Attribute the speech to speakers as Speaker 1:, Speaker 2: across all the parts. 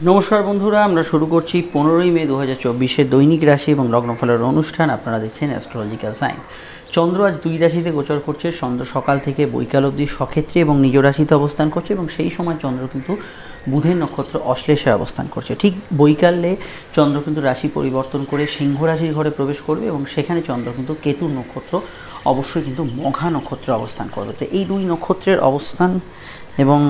Speaker 1: নমস্কার বন্ধুরা, আমরা শুরু করছি 15ই মে 2024 দৈনিক রাশি এবং লগ্নফলের অনুষ্ঠান। আপনারা দেখছেন অ্যাস্ট্রোলজিক্যাল সায়েন্স। চন্দ্র আজ দুই রাশিতে গোচর করছে। চন্দ্র সকাল থেকে বৈকাল অবধি স্বক্ষেত্রে এবং নিজ রাশিতে অবস্থান করছে এবং সেই সময় চন্দ্র কিন্তু বুধের নক্ষত্র অশ্লেষে অবস্থান করছে। ঠিক বৈকালে চন্দ্র কিন্তু রাশি পরিবর্তন করে সিংহ রাশির ঘরে প্রবেশ করবে এবং সেখানে চন্দ্র কিন্তু কেতুর নক্ষত্র অবশ্যই কিন্তু মঘা নক্ষত্রে অবস্থান করবে। তো এই দুই নক্ষত্রের অবস্থান এবং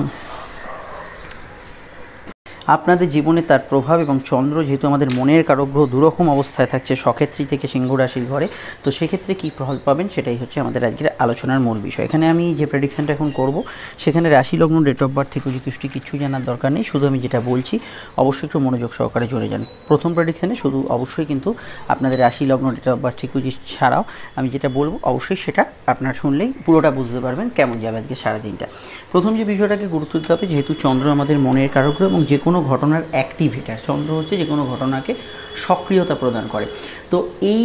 Speaker 1: আপনাদের জীবনে তার প্রভাব এবং চন্দ্র যেহেতু আমাদের মনের কারগ্রহ দুরকম অবস্থায় থাকছে স্বক্ষেত্রী থেকে সিংহ রাশির ঘরে, তো সেক্ষেত্রে কী প্রভাব পাবেন সেটাই হচ্ছে আমাদের আজকের আলোচনার মূল বিষয়। এখানে আমি যে প্রেডিকশানটা এখন করব সেখানে রাশি লগ্ন, ডেট অফ বার্থ থেকে কিছু জানার দরকার নেই। শুধু আমি যেটা বলছি অবশ্যই একটু মনোযোগ সহকারে জুড়ে যান। প্রথম প্রেডিকশানে শুধু অবশ্যই কিন্তু আপনাদের রাশি লগ্ন, ডেট অফ বার্থ থেকে ছাড়াও আমি যেটা বলবো অবশ্যই সেটা আপনারা শুনলেই পুরোটা বুঝতে পারবেন কেমন যাবে আজকে সারাদিনটা। প্রথম যে বিষয়টাকে গুরুত্ব দিতে হবে, যেহেতু চন্দ্র আমাদের মনের কারগ্রহ এবং যে কোনো ঘটনার অ্যাক্টিভেটার, চন্দ্র হচ্ছে যে কোনো ঘটনাকে সক্রিয়তা প্রদান করে। তো এই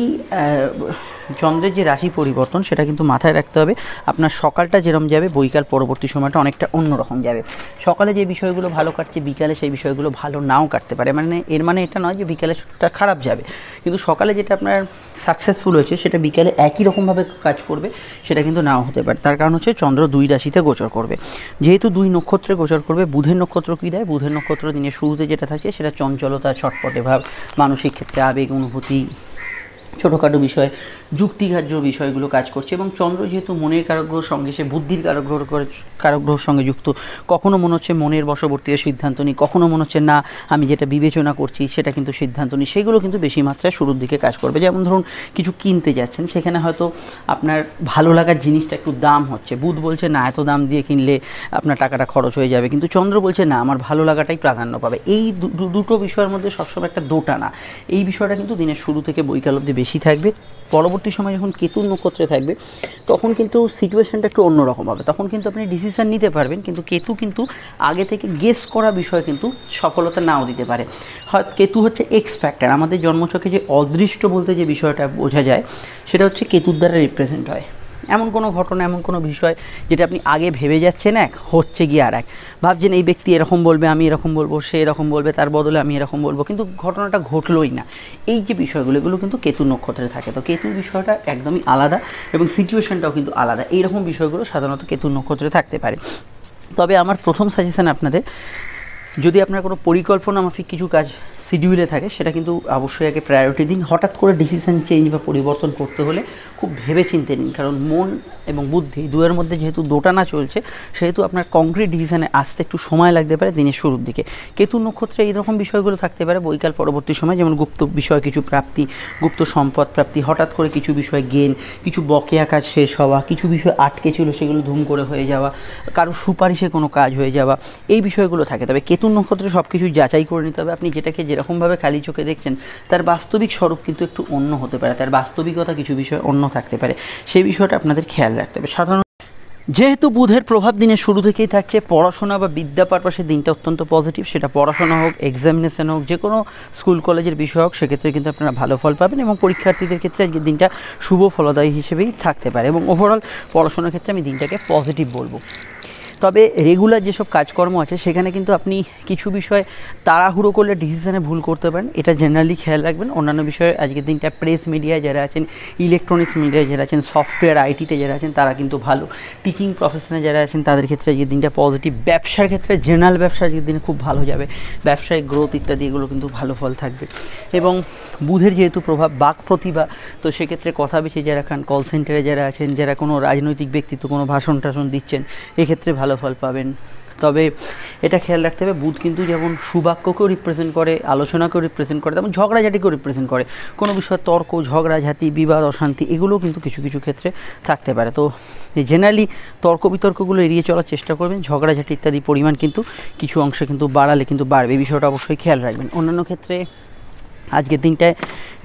Speaker 1: চন্দ্রের যে রাশি পরিবর্তন সেটা কিন্তু মাথায় রাখতে হবে। আপনার সকালটা যেরকম যাবে বৈকাল পরবর্তী সময়টা অনেকটা অন্যরকম যাবে। সকালে যে বিষয়গুলো ভালো কাটছে বিকালে সেই বিষয়গুলো ভালো নাও কাটতে পারে। এর মানে এটা নয় যে বিকালেটা খারাপ যাবে, কিন্তু সকালে যেটা আপনার সাকসেসফুল হয়েছে সেটা বিকালে একই রকমভাবে কাজ করবে সেটা কিন্তু নাও হতে পারে। তার কারণ হচ্ছে চন্দ্র দুই রাশিতে গোচর করবে। যেহেতু দুই নক্ষত্রে গোচর করবে, বুধের নক্ষত্র কী দেয়? বুধের নক্ষত্র দিনের শুরুতে যেটা থাকে সেটা চঞ্চলতা, ছটপটে ভাব, মানসিক ক্ষেত্রে আবেগ, অনুভূতি, ছোটোখাটো বিষয়, যুক্তিগ্রাহ্য বিষয়গুলো কাজ করছে। এবং চন্দ্র যেহেতু মনের কারগ্রহের সঙ্গে সে বুদ্ধির কারগ্রহের সঙ্গে যুক্ত, কখনও মনে হচ্ছে মনের বশবর্তী সিদ্ধান্ত নিই, কখনও মনে হচ্ছে না আমি যেটা বিবেচনা করছি সেটা কিন্তু সিদ্ধান্ত নিই, সেগুলো কিন্তু বেশি মাত্রায় শুরুর দিকে কাজ করবে। যেমন ধরুন কিছু কিনতে যাচ্ছেন, সেখানে হয়তো আপনার ভালো লাগার জিনিসটা একটু দাম হচ্ছে, বুধ বলছে না এত দাম দিয়ে কিনলে আপনার টাকাটা খরচ হয়ে যাবে, কিন্তু চন্দ্র বলছে না আমার ভালো লাগাটাই প্রাধান্য পাবে। এই দুটো বিষয়ের মধ্যে সবসময় একটা দোটানা, এই বিষয়টা কিন্তু দিনের শুরু থেকে বৈকাল অবধি বেশি থাকবে। পরবর্তী সময় যখন কেতুর নক্ষত্রে থাকবে তখন কিন্তু সিচুয়েশনটা একটু অন্যরকম হবে। তখন কিন্তু আপনি ডিসিশান নিতে পারবেন, কিন্তু কেতু কিন্তু আগে থেকে গেস করা বিষয় কিন্তু সফলতা নাও দিতে পারে। হয় কেতু হচ্ছে এক্স ফ্যাক্টর, আমাদের জন্মছকে যে অদৃষ্ট বলতে যে বিষয়টা বোঝা যায় সেটা হচ্ছে কেতুর দ্বারা রিপ্রেজেন্ট হয়। এমন কোনো ঘটনা, এমন কোনো বিষয় যেটা আপনি আগে ভেবে যাচ্ছেন এক, হচ্ছে গিয়ে আর এক, ভাবছেন এই ব্যক্তি এরকম বলবে আমি এরকম বলবো, সে এরকম বলবে তার বদলে আমি এরকম বলবো, কিন্তু ঘটনাটা ঘটলোই না। এই যে বিষয়গুলো এগুলো কিন্তু কেতু নক্ষত্রে থাকে। তো কেতুর বিষয়টা একদমই আলাদা এবং সিচুয়েশনটাও কিন্তু আলাদা। এইরকম বিষয়গুলো সাধারণত কেতুর নক্ষত্রে থাকতে পারে। তবে আমার প্রথম সাজেশন আপনাদের, যদি আপনার কোনো পরিকল্পনা মাফিক কিছু কাজ শিডিউলে থাকে সেটা কিন্তু অবশ্যই আগে প্রায়োরিটি দিন। হঠাৎ করে ডিসিশান চেঞ্জ বা পরিবর্তন করতে হলে খুব ভেবে চিন্তে নিন, কারণ মন এবং বুদ্ধি দুয়ের মধ্যে যেহেতু দোটানা চলছে সেহেতু আপনার কংক্রিট ডিসিশানে আসতে একটু সময় লাগতে পারে দিনের শুরুর দিকে। কেতু নক্ষত্রে এইরকম বিষয়গুলো থাকতে পারে বৈকাল পরবর্তী সময়, যেমন গুপ্ত বিষয় কিছু প্রাপ্তি, গুপ্ত সম্পদ প্রাপ্তি, হঠাৎ করে কিছু বিষয় গেন, কিছু বকেয়া কাজ শেষ হওয়া, কিছু বিষয় আটকে ছিল সেগুলো ধুম করে হয়ে যাওয়া, কারো সুপারিশে কোনো কাজ হয়ে যাওয়া, এই বিষয়গুলো থাকে। তবে কেতু নক্ষত্রে সব কিছু যাচাই করে নিতে হবে। আপনি যেটাকে যেরকমভাবে খালি চোখে দেখছেন তার বাস্তবিক স্বরূপ কিন্তু একটু অন্য হতে পারে, তার বাস্তবিকতা কিছু বিষয় অন্য থাকতে পারে, সেই বিষয়টা আপনাদের খেয়াল রাখতে হবে। সাধারণত যেহেতু বুধের প্রভাব দিনের শুরু থেকেই থাকছে, পড়াশোনা বা বিদ্যা পারপাসে দিনটা অত্যন্ত পজিটিভ, সেটা পড়াশোনা হোক, এক্সামিনেশন হোক, যে কোনো স্কুল কলেজের বিষয় হোক, সেক্ষেত্রে কিন্তু আপনারা ভালো ফল পাবেন এবং পরীক্ষার্থীদের ক্ষেত্রে আজকের দিনটা শুভ ফলদায়ী হিসেবেই থাকতে পারে। এবং ওভারঅল পড়াশোনার ক্ষেত্রে আমি দিনটাকে পজিটিভ বলবো। তবে রেগুলার যেসব কাজকর্ম আছে সেখানে কিন্তু আপনি কিছু বিষয় তাড়াহুড়ো করলে ডিসিশানে ভুল করতে পারেন, এটা জেনারেলি খেয়াল রাখবেন। অন্যান্য বিষয়ে আজকের দিনটা প্রেস মিডিয়ায় যারা আছেন, ইলেকট্রনিক্স মিডিয়ায় যারা আছেন, সফটওয়্যার আইটিতে যারা আছেন তারা কিন্তু ভালো, টিচিং প্রফেশনে যারা আছেন তাদের ক্ষেত্রে আজকের দিনটা পজিটিভ। ব্যবসার ক্ষেত্রে জেনারেল ব্যবসা আজকের দিনে খুব ভালো যাবে, ব্যবসায়িক গ্রোথ ইত্যাদি এগুলো কিন্তু ভালো ফল থাকবে। এবং বুধের যেহেতু প্রভাব বাক প্রতিভা, তো সেক্ষেত্রে কথা বেশি যারা খান, কল সেন্টারে যারা আছেন, যারা কোনো রাজনৈতিক ব্যক্তিত্ব কোনো ভাষণ টাষণ দিচ্ছেন, এক্ষেত্রে ভালো ফল পাবেন। তবে এটা খেয়াল রাখতে হবে বুধ কিন্তু যেমন সুবাক্যকেও রিপ্রেজেন্ট করে, আলোচনাকেও রিপ্রেজেন্ট করে, তেমন ঝগড়াঝাটিকেও রিপ্রেজেন্ট করে। কোনো বিষয়ে তর্ক, ঝগড়াঝাটি, বিবাদ, অশান্তি এগুলোও কিন্তু কিছু কিছু ক্ষেত্রে থাকতে পারে। তো জেনারেলি তর্ক বিতর্কগুলো এড়িয়ে চলার চেষ্টা করবেন। ঝগড়াঝাটি ইত্যাদি পরিমাণ কিন্তু কিছু অংশে কিন্তু বাড়ালে কিন্তু বাড়বে, এই বিষয়টা অবশ্যই খেয়াল রাখবেন। অন্যান্য ক্ষেত্রে আজকের দিনটায়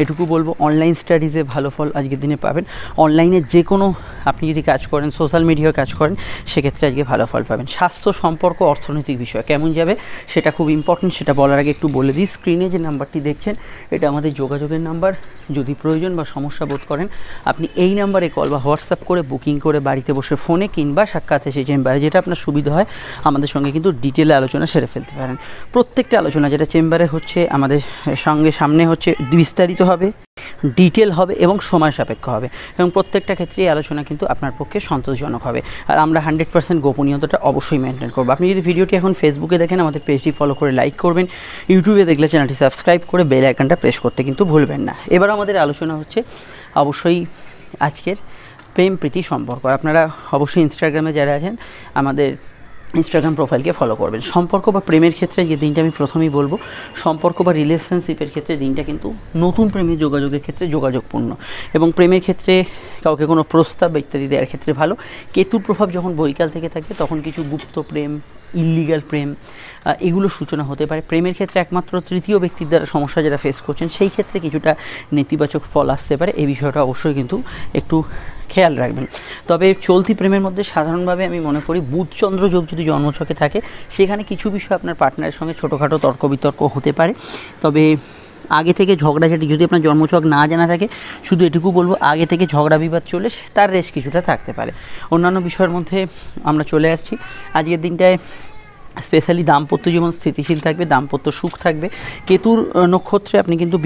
Speaker 1: এটুকু বলবো অনলাইন স্টাডিজে ভালো ফল আজকের দিনে পাবেন। অনলাইনে যে কোনো আপনি যদি কাজ করেন, সোশ্যাল মিডিয়ায় কাজ করেন, সেক্ষেত্রে আজকে ভালো ফল পাবেন। স্বাস্থ্য, সম্পর্ক, অর্থনৈতিক বিষয় কেমন যাবে সেটা খুব ইম্পর্টেন্ট। সেটা বলার আগে একটু বলে দিই, স্ক্রিনে যে নাম্বারটি দেখছেন এটা আমাদের যোগাযোগের নাম্বার। যদি প্রয়োজন বা সমস্যা বোধ করেন আপনি এই নাম্বারে কল বা হোয়াটসঅ্যাপ করে বুকিং করে বাড়িতে বসে ফোনে কিংবা সাক্ষাৎ এসে চেম্বারে, যেটা আপনার সুবিধা হয়, আমাদের সঙ্গে কিন্তু ডিটেলে আলোচনা সেরে ফেলতে পারেন। প্রত্যেকটা আলোচনা যেটা চেম্বারে হচ্ছে আমাদের সঙ্গে সামনে হচ্ছে বিস্তারিত হবে, ডিটেল হবে এবং সময় সাপেক্ষ হবে, এবং প্রত্যেকটা ক্ষেত্রে এই আলোচনা কিন্তু আপনার পক্ষে সন্তোষজনক হবে। আর আমরা 100% গোপনীয়তাটা অবশ্যই মেনটেন করবো। আপনি যদি ভিডিওটি এখন ফেসবুকে দেখেন আমাদের পেজটি ফলো করে লাইক করবেন, ইউটিউবে দেখলে চ্যানেলটি সাবস্ক্রাইব করে বেল আইকনটা প্রেস করতে কিন্তু ভুলবেন না। এবার আমাদের আলোচনা হচ্ছে অবশ্যই আজকের প্রেম প্রীতি সম্পর্ক। আপনারা অবশ্যই ইনস্টাগ্রামে যারা আছেন আমাদের ইনস্টাগ্রাম প্রোফাইলকে ফলো করবেন। সম্পর্ক বা প্রেমের ক্ষেত্রে যে দিনটা আমি প্রথমেই বলবো, সম্পর্ক বা রিলেশনশিপের ক্ষেত্রে দিনটা কিন্তু নতুন প্রেমের যোগাযোগের ক্ষেত্রে যোগাযোগপূর্ণ, এবং প্রেমের ক্ষেত্রে কাউকে কোনো প্রস্তাব বা ইত্যাদি দেওয়ার ক্ষেত্রে ভালো। কেতুর প্রভাব যখন বৈকাল থেকে থাকবে তখন কিছু গুপ্ত প্রেম, ইললিগাল প্রেম, এগুলো সূচনা হতে পারে। প্রেমের ক্ষেত্রে একমাত্র তৃতীয় ব্যক্তির দ্বারা সমস্যা যারা ফেস করছেন সেই ক্ষেত্রে কিছুটা নেতিবাচক ফল আসতে পারে। এই বিষয়টা অবশ্যই কিন্তু একটু খেয়াল রাখবেন। তবে চলতি প্রেমের মধ্যে সাধারণভাবে আমি মনে করি বুধচন্দ্র যোগ যদি জন্মছকে থাকে সেখানে কিছু বিষয় আপনার পার্টনারের সঙ্গে ছোটোখাটো তর্ক বিতর্ক হতে পারে। তবে আগে থেকে ঝগড়াঝাটি, যদি আপনার জন্মছক না জানা থাকে, শুধু এটুকু বলবো আগে থেকে ঝগড়া বিবাদ চলে তার রেশ কিছুটা থাকতে পারে। অন্যান্য বিষয়ের মধ্যে আমরা চলে আসছি। আজকের দিনটায় স্পেশালি দাম্পত্য জীবন স্থিতিশীল থাকবে, দাম্পত্য সুখ থাকবে। কেতুর নক্ষত্রে আপনি কিন্তু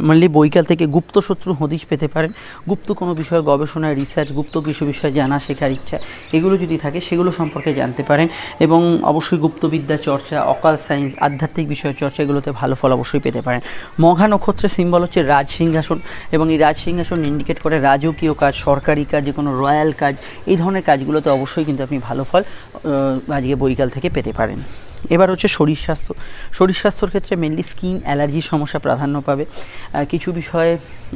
Speaker 1: মানে বৈকাল থেকে গুপ্ত শত্রু হদিশ পেতে পারেন। গুপ্ত কোনো বিষয়ে গবেষণা, রিসার্চ, গুপ্ত কিছু বিষয় জানা শেখার ইচ্ছা এগুলো যদি থাকে সেগুলো সম্পর্কে জানতে পারেন। এবং অবশ্যই গুপ্তবিদ্যা চর্চা, অকাল সায়েন্স, আধ্যাত্মিক বিষয় চর্চা এগুলোতে ভালো ফল অবশ্যই পেতে পারেন। মঘা নক্ষত্রের সিম্বল হচ্ছে রাজ সিংহাসন, এবং এই রাজ সিংহাসন ইন্ডিকেট করে রাজকীয় কাজ, সরকারি কাজ, যে কোনো রয়্যাল কাজ, এই ধরনের কাজগুলোতে অবশ্যই কিন্তু আপনি ভালো ফল আজকে বৈকাল থেকে পেতে পারেন। এবার হচ্ছে শরীর স্বাস্থ্য। শরীর স্বাস্থ্যর ক্ষেত্রে মেনলি স্কিন অ্যালার্জির সমস্যা প্রাধান্য পাবে। কিছু বিষয়ে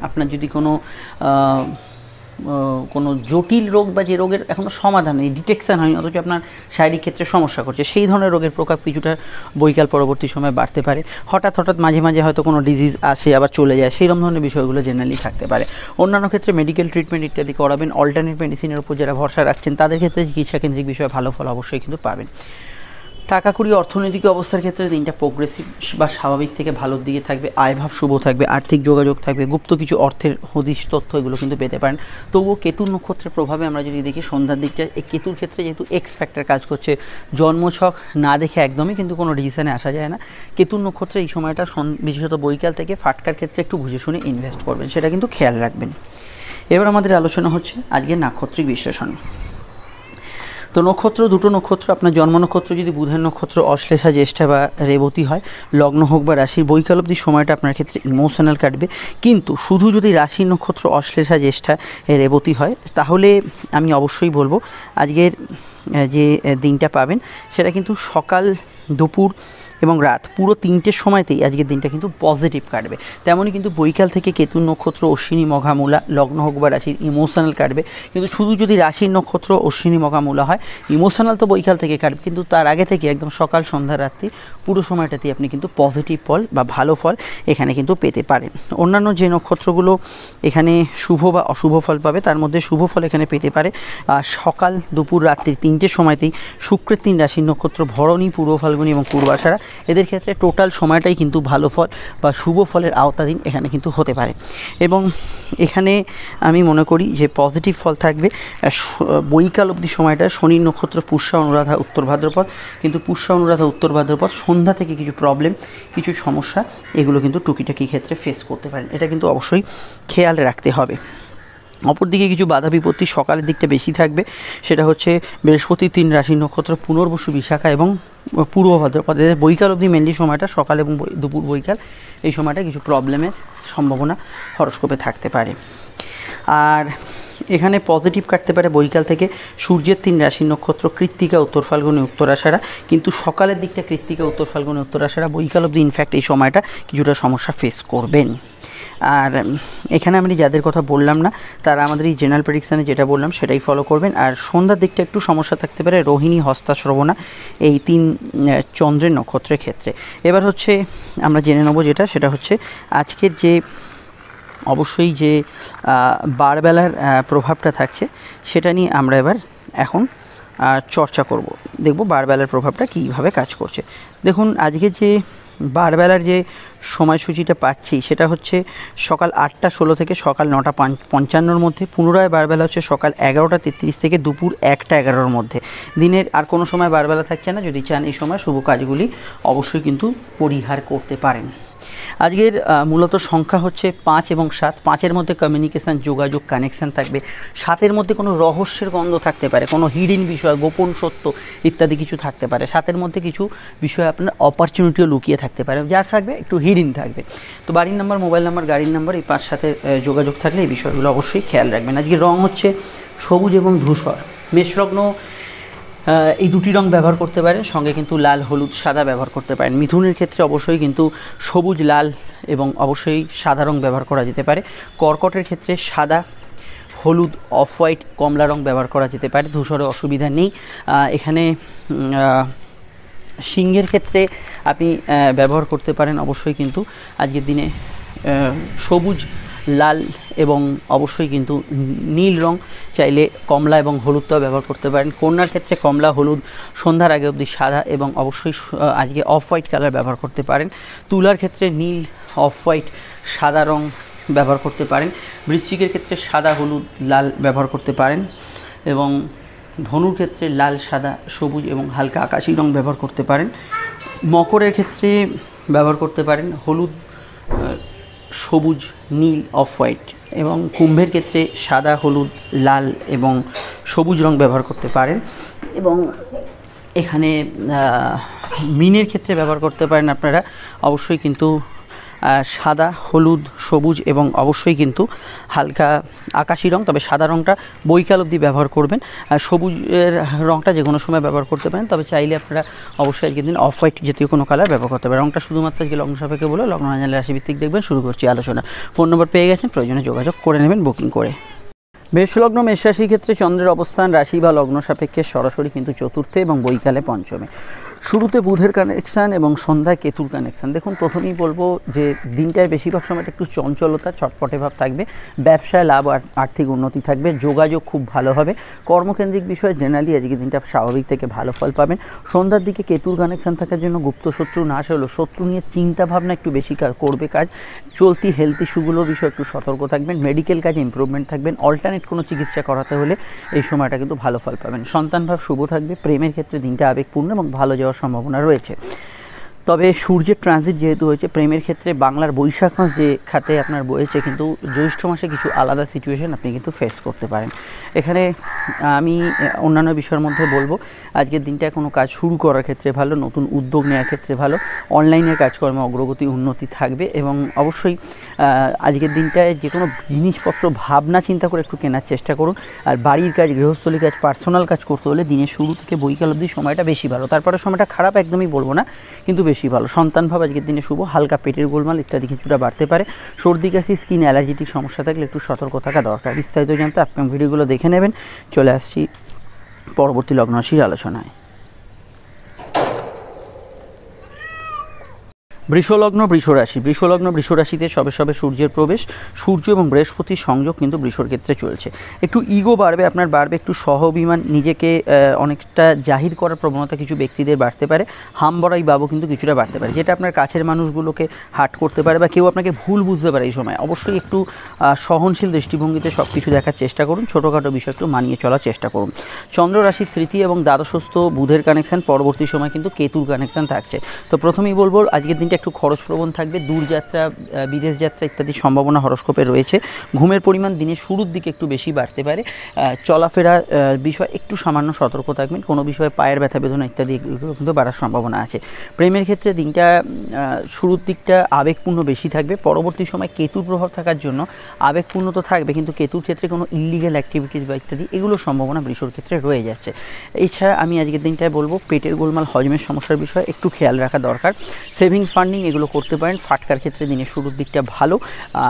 Speaker 1: আপনার যদি কোনো জটিল রোগ বা যে রোগের এখনও সমাধান নেই, ডিটেকশান হয়নি, অথচ আপনার শারীরিক ক্ষেত্রে সমস্যা করছে, সেই ধরনের রোগের প্রকোপ কিছুটা বৈকাল পরবর্তী সময় বাড়তে পারে। হঠাৎ মাঝে মাঝে হয়তো কোনো ডিজিজ আসে আবার চলে যায়, সেইরকম ধরনের বিষয়গুলো জেনারেলি থাকতে পারে। অন্যান্য ক্ষেত্রে মেডিকেল ট্রিটমেন্ট ইত্যাদি করাবেন। অল্টারনেট মেডিসিনের উপর যারা ভরসা রাখছেন তাদের ক্ষেত্রে চিকিৎসা কেন্দ্রিক বিষয়ে ভালো ফল অবশ্যই কিন্তু পাবেন। টাকা কড়ি অর্থনৈতিক অবস্থার ক্ষেত্রে দিনটা প্রোগ্রেসিভ বা স্বাভাবিক থেকে ভালোর দিকে থাকবে। আয়ভাব শুভ থাকবে, আর্থিক যোগাযোগ থাকবে, গুপ্ত কিছু অর্থের হদিশ তথ্য এগুলো কিন্তু পেতে পারেন। তবুও কেতুর নক্ষত্রের প্রভাবে আমরা যদি দেখি সন্ধ্যার দিকটা, এই কেতুর ক্ষেত্রে যেহেতু এক্স ফ্যাক্টর কাজ করছে, জন্মছক না দেখে একদমই কিন্তু কোনো ডিসিশনে আসা যায় না। কেতুর নক্ষত্রে এই সময়টা বিশেষত বৈকাল থেকে ফাটকার ক্ষেত্রে একটু বুঝে শুনে ইনভেস্ট করবেন, সেটা কিন্তু খেয়াল রাখবেন। এবার আমাদের আলোচনা হচ্ছে আজকের নাক্ষত্রিক বিশ্লেষণ। তো নক্ষত্র, দুটো নক্ষত্র, আপনার জন্ম নক্ষত্র যদি বুধের নক্ষত্র অশ্লেষা, জ্যেষ্ঠা বা রেবতী হয়, লগ্ন হোক বা রাশির, বৈকাল অবধি সময়টা আপনার ক্ষেত্রে ইমোশনাল কাটবে। কিন্তু শুধু যদি রাশির নক্ষত্র অশ্লেষা, জ্যেষ্ঠা, রেবতী হয় তাহলে আমি অবশ্যই বলবো আজকের যে দিনটা পাবেন সেটা কিন্তু সকাল, দুপুর এবং রাত পুরো 3টের সময়তেই আজকের দিনটা কিন্তু পজিটিভ কাটবে। তেমনই কিন্তু বৈকাল থেকে কেতুর নক্ষত্র অশ্বিনী, মঘা, মূলা, লগ্ন হোক বা রাশির ইমোশনাল কাটবে। কিন্তু শুধু যদি রাশির নক্ষত্র অশ্বিনী, মঘা, মূলা হয়, ইমোশনাল তো বৈকাল থেকে কাটবে, কিন্তু তার আগে থেকে একদম সকাল, সন্ধ্যা, রাত্রি পুরো সময়টাতেই আপনি কিন্তু পজিটিভ ফল বা ভালো ফল এখানে কিন্তু পেতে পারেন। অন্যান্য যে নক্ষত্রগুলো এখানে শুভ বা অশুভ ফল পাবে তার মধ্যে শুভ ফল এখানে পেতে পারে সকাল, দুপুর, রাত্রি 3টের সময়তেই শুক্রের 3 রাশির নক্ষত্র ভরণী, পূর্ব ফাল্গুনী এবং পূর্বাষাঢ়া, এদের ক্ষেত্রে টোটাল সময়টাই কিন্তু ভালো ফল বা শুভ ফলের আওতাধীন এখানে কিন্তু হতে পারে। এবং এখানে আমি মনে করি যে পজিটিভ ফল থাকবে বৈকাল অবধি সময়টা। শনির নক্ষত্র পুষ্যা, অনুরাধা, উত্তর ভাদ্রপদ, কিন্তু পুষ্যা, অনুরাধা, উত্তর ভাদ্রপদ সন্ধ্যা থেকে কিছু প্রবলেম, কিছু সমস্যা এগুলো কিন্তু টুকিটাকি ক্ষেত্রে ফেস করতে পারেন, এটা কিন্তু অবশ্যই খেয়াল রাখতে হবে। অপরদিকে কিছু বাধা বিপত্তি সকালের দিকটা বেশি থাকবে, সেটা হচ্ছে বৃহস্পতির 3 রাশির নক্ষত্র পুনর্বসু, বিশাখা এবং পূর্ব ভাদ্রপদ, বৈকাল অবধি মেনলি সময়টা সকাল এবং দুপুর বৈকাল, এই সময়টা কিছু প্রবলেমের সম্ভাবনা হরস্কোপে থাকতে পারে। আর এখানে পজিটিভ কাটতে পারে বৈকাল থেকে সূর্যের 3 রাশির নক্ষত্র কৃত্তিকা, উত্তর ফাল্গুনী, উত্তরাষাঢ়া, কিন্তু সকালের দিকটা কৃত্তিকা, উত্তর ফাল্গুনী, উত্তরাষাঢ়া, বৈকাল অবধি ইনফ্যাক্ট এই সময়টা কিছুটা সমস্যা ফেস করবেন। আর এখানে আমি যাদের কথা বললাম না তারা আমাদের এই জেনারেল প্রেডিকশানে যেটা বললাম সেটাই ফলো করবেন। আর সন্ধ্যার দিকটা একটু সমস্যা থাকতে পারে রোহিণী, হস্তা, শ্রবণা এই 3 চন্দ্রের নক্ষত্রের ক্ষেত্রে। এবার হচ্ছে আমরা জেনে নেব যেটা, সেটা হচ্ছে আজকের যে অবশ্যই যে বারবেলার প্রভাবটা থাকছে সেটা নিয়ে আমরা এবার এখন চর্চা করব। দেখব বারবেলার প্রভাবটা কীভাবে কাজ করছে। দেখুন আজকে যে বারবেলার যে সময়সূচিটা পাচ্ছি সেটা হচ্ছে সকাল 8:16 থেকে সকাল 9:55 মধ্যে। পুনরায় বারবেলা হচ্ছে সকাল 11:33 থেকে দুপুর 1:11 মধ্যে। দিনের আর কোনো সময় বারবেলা থাকছে না। যদি চান এই সময় শুভ কাজগুলি অবশ্যই কিন্তু পরিহার করতে পারেন। আজকের মূলত সংখ্যা হচ্ছে 5 এবং 7। 5-এর মধ্যে কমিউনিকেশান, যোগাযোগ, কানেকশান থাকবে। 7-এর মধ্যে কোনো রহস্যের গন্ধ থাকতে পারে, কোনো হিডেন বিষয়, গোপন সত্য ইত্যাদি কিছু থাকতে পারে। 7-এর মধ্যে কিছু বিষয় আপনার অপরচুনিটিও লুকিয়ে থাকতে পারে, যা থাকবে একটু হিডেন থাকবে। তো বাড়ির নাম্বার, মোবাইল নাম্বার, গাড়ির নাম্বার এই 5 সাথে যোগাযোগ থাকলে এই বিষয়গুলো অবশ্যই খেয়াল রাখবেন। আজকের রং হচ্ছে সবুজ এবং ধূসর। মেষলগ্ন এই দুটি রং ব্যবহার করতে পারেন, সঙ্গে কিন্তু লাল, হলুদ, সাদা ব্যবহার করতে পারেন। মিথুনের ক্ষেত্রে অবশ্যই কিন্তু সবুজ, লাল এবং অবশ্যই সাদা রং ব্যবহার করা যেতে পারে। কর্কটের ক্ষেত্রে সাদা, হলুদ, অফ হোয়াইট, কমলা রং ব্যবহার করা যেতে পারে, ধূসরে অসুবিধা নেই। এখানে সিংহের ক্ষেত্রে আপনি ব্যবহার করতে পারেন অবশ্যই কিন্তু আজকের দিনে সবুজ, লাল এবং অবশ্যই কিন্তু নীল রং, চাইলে কমলা এবং হলুদটাও ব্যবহার করতে পারেন। কন্যার ক্ষেত্রে কমলা, হলুদ, সন্ধ্যার আগে অবধি সাদা এবং অবশ্যই আজকে অফ হোয়াইট কালার ব্যবহার করতে পারেন। তুলার ক্ষেত্রে নীল, অফ হোয়াইট, সাদা রং ব্যবহার করতে পারেন। বৃশ্চিকের ক্ষেত্রে সাদা, হলুদ, লাল ব্যবহার করতে পারেন এবং ধনুর ক্ষেত্রে লাল, সাদা, সবুজ এবং হালকা আকাশি রং ব্যবহার করতে পারেন। মকরের ক্ষেত্রে ব্যবহার করতে পারেন হলুদ, সবুজ, নীল, অফ হোয়াইট এবং কুম্ভের ক্ষেত্রে সাদা, হলুদ, লাল এবং সবুজ রং ব্যবহার করতে পারেন। এবং এখানে মীনের ক্ষেত্রে ব্যবহার করতে পারেন আপনারা অবশ্যই কিন্তু সাদা, হলুদ, সবুজ এবং অবশ্যই কিন্তু হালকা আকাশি রং, তবে সাদা রংটা বৈকাল অবধি ব্যবহার করবেন। আর সবুজের রংটা যে কোনো সময় ব্যবহার করতে পারেন, তবে চাইলে আপনারা অবশ্যই আজকের দিন অফ হোয়াইট জাতীয় কোনো কালার ব্যবহার করতে পারেন। রংটা শুধুমাত্র আজকে লগ্ন সাপেক্ষে বলে, লগ্ন না জানলে রাশিভিত্তিক দেখবেন। শুরু করছি আলোচনা। ফোন নম্বর পেয়ে গেছেন, প্রয়োজনে যোগাযোগ করে নেবেন বুকিং করে। মেষলগ্ন, মেষ রাশির ক্ষেত্রে চন্দ্রের অবস্থান রাশি বা লগ্ন সাপেক্ষে সরাসরি কিন্তু চতুর্থে এবং বৈকালে পঞ্চমে। শুরুতে বুধের কানেকশান এবং সন্ধ্যায় কেতুর কানেকশান। দেখুন প্রথমেই বলবো যে দিনটায় বেশিরভাগ সময়টা একটু চঞ্চলতা, চটপটে ভাব থাকবে। ব্যবসায় লাভ আর আর্থিক উন্নতি থাকবে। যোগাযোগ খুব ভালো হবে। কর্মকেন্দ্রিক বিষয়ে জেনারেলি আজকে দিনটা স্বাভাবিক থেকে ভালো ফল পাবেন। সন্ধ্যার দিকে কেতুর কানেকশান থাকার জন্য গুপ্ত শত্রু নাশ হলো। শত্রু নিয়ে চিন্তা ভাবনা একটু বেশি করবে কাজ। চলতি হেলথ ইস্যুগুলোর বিষয়ে একটু সতর্ক থাকবেন। মেডিকেল কাজে ইমপ্রুভমেন্ট থাকবেন। অল্টারনেট কোনো চিকিৎসা করাতে হলে এই সময়টা কিন্তু ভালো ফল পাবেন। সন্তান ভাব শুভ থাকবে। প্রেমের ক্ষেত্রে দিনটা আবেগপূর্ণ এবং ভালো যাওয়ার সম্ভাবনা রয়েছে। তবে সূর্যের ট্রানজিট যেহেতু হয়েছে প্রেমের ক্ষেত্রে, বাংলার বৈশাখ মাস যে খাতে আপনার বয়েছে, কিন্তু জ্যৈষ্ঠ মাসে কিছু আলাদা সিচুয়েশন আপনি কিন্তু ফেস করতে পারেন। এখানে আমি অন্যান্য বিষয়ের মধ্যে বলবো আজকের দিনটায় কোনো কাজ শুরু করার ক্ষেত্রে ভালো, নতুন উদ্যোগ নেওয়ার ক্ষেত্রে ভালো। অনলাইনের কাজকর্মে অগ্রগতি, উন্নতি থাকবে এবং অবশ্যই আজকের দিনটায় যে কোনো জিনিসপত্র ভাবনা চিন্তা করে একটু কেনার চেষ্টা করুন। আর বাড়ির কাজ, গৃহস্থলী কাজ, পার্সোনাল কাজ করতে হলে দিনের শুরু থেকে বৈকাল অবধি সময়টা বেশি ভালো। তারপরে সময়টা খারাপ একদমই বলবো না, কিন্তু বেশি ভালো। সন্তান ভাব আজকের দিনে শুভ। হালকা পেটের গোলমাল ইত্যাদি কিছুটা বাড়তে পারে। সর্দি কাশি, স্কিন অ্যালার্জিটিক সমস্যা থাকলে একটু সতর্ক থাকা দরকার। বিস্তারিত জানতে আপনি ভিডিওগুলো দেখে নেবেন। চলে আসছি পরবর্তী লগ্ন রাশির আলোচনায়। বৃষলগ্ন, বৃষরাশি। বৃষলগ্ন, বৃষরাশিতে সবে সবে সূর্যের প্রবেশ। সূর্য এবং বৃহস্পতির সংযোগ কিন্তু বৃষর ক্ষেত্রে চলছে। একটু ইগো বাড়বে, আপনার বাড়বে একটু সহাভিমান, নিজেকে অনেকটা জাহির করার প্রবণতা কিছু ব্যক্তিদের বাড়তে পারে। হামবড়াই বাবু কিন্তু কিছুটা বাড়তে পারে, যেটা আপনার কাছের মানুষগুলোকে হার্ট করতে পারে বা কেউ আপনাকে ভুল বুঝতে পারে। এই সময় অবশ্যই একটু সহনশীল দৃষ্টিভঙ্গিতে সব কিছু দেখার চেষ্টা করুন। ছোটোখাটো বিষয় একটু মানিয়ে চলার চেষ্টা করুন। চন্দ্র রাশির তৃতীয় এবং দ্বাদশস্থ বুধের কানেকশান, পরবর্তী সময় কিন্তু কেতুর কানেকশান থাকছে। তো প্রথমেই বলবো আজকের দিনটা একটু খরচপ্রবণ থাকবে। দূরযাত্রা, বিদেশ যাত্রা ইত্যাদি সম্ভাবনা হরস্কোপে রয়েছে। ঘুমের পরিমাণ দিনের শুরুর দিকে একটু বেশি বাড়তে পারে। চলাফেরার বিষয় একটু সামান্য সতর্ক থাকবেন। কোনো বিষয়ে পায়ের ব্যথা, বেদনা ইত্যাদি এগুলো কিন্তু বাড়ার সম্ভাবনা আছে। প্রেমের ক্ষেত্রে দিনটা শুরুর দিকটা আবেগপূর্ণ বেশি থাকবে। পরবর্তী সময় কেতুর প্রভাব থাকার জন্য আবেগপূর্ণ তো থাকবে, কিন্তু কেতুর ক্ষেত্রে কোনো ইলিগাল অ্যাক্টিভিটিস বা ইত্যাদি এগুলোর সম্ভাবনা বৃষর ক্ষেত্রে রয়ে যাচ্ছে। এছাড়া আমি আজকের দিনটায় বলবো পেটের গোলমাল, হজমের সমস্যার বিষয়ে একটু খেয়াল রাখা দরকার। সেভিংস ফান্ড আর্নিং এগুলো করতে পারেন। ফাটকার ক্ষেত্রে দিনের শুরুর দিকটা ভালো,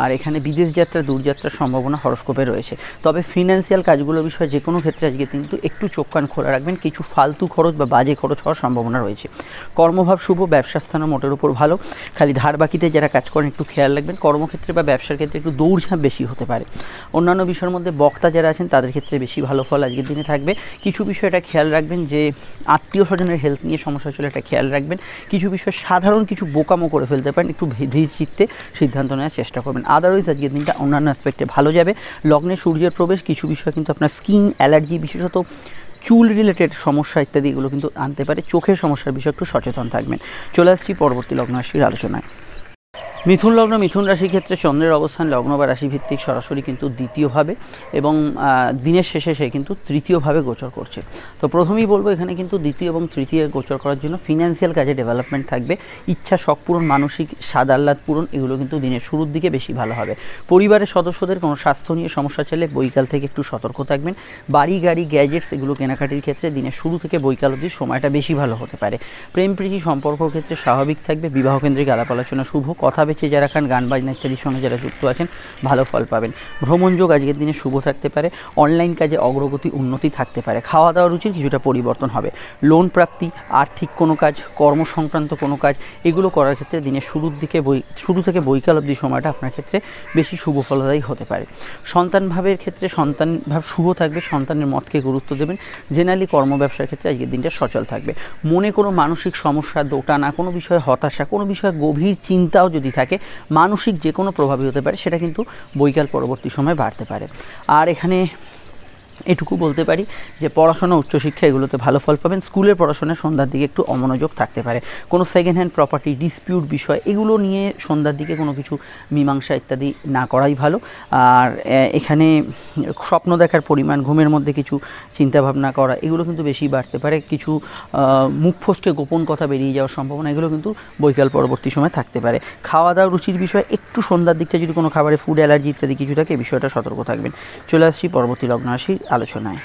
Speaker 1: আর এখানে বিদেশ যাত্রা দূরযাত্রার সম্ভাবনা হরস্কোপে রয়েছে। তবে ফিনান্সিয়াল কাজগুলোর বিষয়ে যে কোনো ক্ষেত্রে আজকে কিন্তু একটু চোখ কান খোলা রাখবেন, কিছু ফালতু খরচ বা বাজে খরচ হওয়ার সম্ভাবনা রয়েছে। কর্মভাব শুভ, ব্যবসা স্থানও মোটের উপর ভালো, খালি ধার বাকিতে যারা কাজ করেন একটু খেয়াল রাখবেন। কর্মক্ষেত্রে বা ব্যবসার ক্ষেত্রে একটু দৌড়ঝাঁপ বেশি হতে পারে। অন্যান্য বিষয়ের মধ্যে বক্তা যারা আছেন তাদের ক্ষেত্রে বেশি ভালো ফল আজকের দিনে থাকবে। কিছু বিষয় এটা খেয়াল রাখবেন যে আত্মীয় স্বজনের হেলথ নিয়ে সমস্যা চলে, এটা খেয়াল রাখবেন। কিছু বিষয় সাধারণ কিছু বোকামো করে ফেলতে পারেন, একটু ধীর চিত্তে সিদ্ধান্ত নেওয়ার চেষ্টা করবেন। আদারওয়াইজ আজকের দিনটা অন্যান্য অ্যাসপেক্টে ভালো যাবে। লগ্নে সূর্যের প্রবেশ কিছু বিষয় কিন্তু আপনার স্কিন অ্যালার্জি, বিশেষত চুল রিলেটেড সমস্যা ইত্যাদি এগুলো কিন্তু আনতে পারে। চোখের সমস্যার বিষয়ে একটু সচেতন থাকবেন। চলে আসছি পরবর্তী লগ্ন রাশির আলোচনায়। মিথুন লগ্ন, মিথুন রাশির ক্ষেত্রে চন্দ্রের অবস্থান লগ্ন বা রাশিভিত্তিক সরাসরি কিন্তু দ্বিতীয়ভাবে, এবং দিনের শেষে সে কিন্তু তৃতীয়ভাবে গোচর করছে। তো প্রথমেই বলবো এখানে কিন্তু দ্বিতীয় এবং তৃতীয় গোচর করার জন্য ফিনান্সিয়াল কাজে ডেভেলপমেন্ট থাকবে, ইচ্ছা শখ পূরণ, মানসিক স্বাদ আহ্লাদ পূরণ, এগুলো কিন্তু দিনের শুরুর দিকে বেশি ভালো হবে। পরিবারের সদস্যদের কোনো স্বাস্থ্য নিয়ে সমস্যা চলে বৈকাল থেকে একটু সতর্ক থাকবেন। বাড়ি গাড়ি গ্যাজেটস এগুলো কেনাকাটির ক্ষেত্রে দিনের শুরু থেকে বৈকাল অবধি সময়টা বেশি ভালো হতে পারে। প্রেম প্রীতি সম্পর্কের ক্ষেত্রে স্বাভাবিক থাকবে। বিবাহ কেন্দ্রিক আলাপ আলোচনা শুভ। কথা বেঁচে যারা খান, গান বাজনা ইত্যাদির সঙ্গে যারা যুক্ত আছেন ভালো ফল পাবেন। ভ্রমণ যোগ আজকের দিনে শুভ থাকতে পারে। অনলাইন কাজে অগ্রগতি উন্নতি থাকতে পারে। খাওয়া দাওয়া রুচির কিছুটা পরিবর্তন হবে। লোন প্রাপ্তি, আর্থিক কোনো কাজ, কর্ম সংক্রান্ত কোনো কাজ এগুলো করার ক্ষেত্রে দিনের শুরু থেকে বৈকাল অবধি সময়টা আপনার ক্ষেত্রে বেশি শুভ ফলদায়ী হতে পারে। সন্তান ভাবের ক্ষেত্রে সন্তান ভাব শুভ থাকবে, সন্তানের মতকে গুরুত্ব দেবেন। জেনারেলি কর্ম ব্যবসার ক্ষেত্রে আজকের দিনটা সচল থাকবে। মনে কোনো মানসিক সমস্যা, দোটানা, কোনো বিষয়ে হতাশা, কোনো বিষয়ে গভীর চিন্তাও যদি থাকে, মানসিক যে কোনো প্রভাবই হতে পারে, সেটা কিন্তু বৈকাল পরবর্তী সময় বাড়তে পারে। আর এখানে এটুকু বলতে পারি যে পড়াশোনা, উচ্চশিক্ষা এগুলোতে ভালো ফল পাবেন। স্কুলের পড়াশোনায় সন্ধ্যার দিকে একটু অমনোযোগ থাকতে পারে। কোনো সেকেন্ড হ্যান্ড প্রপার্টি ডিসপিউট বিষয় এগুলো নিয়ে সন্ধ্যার দিকে কোনো কিছু মীমাংসা ইত্যাদি না করাই ভালো। আর এখানে স্বপ্ন দেখার পরিমাণ, ঘুমের মধ্যে কিছু চিন্তাভাবনা করা এগুলো কিন্তু বেশি বাড়তে পারে। কিছু মুখ ফসকে গোপন কথা বেরিয়ে যাওয়ার সম্ভাবনা এগুলো কিন্তু বৈকাল পরবর্তী সময় থাকতে পারে। খাওয়া দাওয়া রুচির বিষয় একটু সন্ধ্যার দিকটা যদি কোনো খাবারে ফুড অ্যালার্জি ইত্যাদি কিছু থাকে, এই বিষয়টা সতর্ক থাকবেন। চলে আসছি পরবর্তী লগ্ন রাশির আলোচনায়।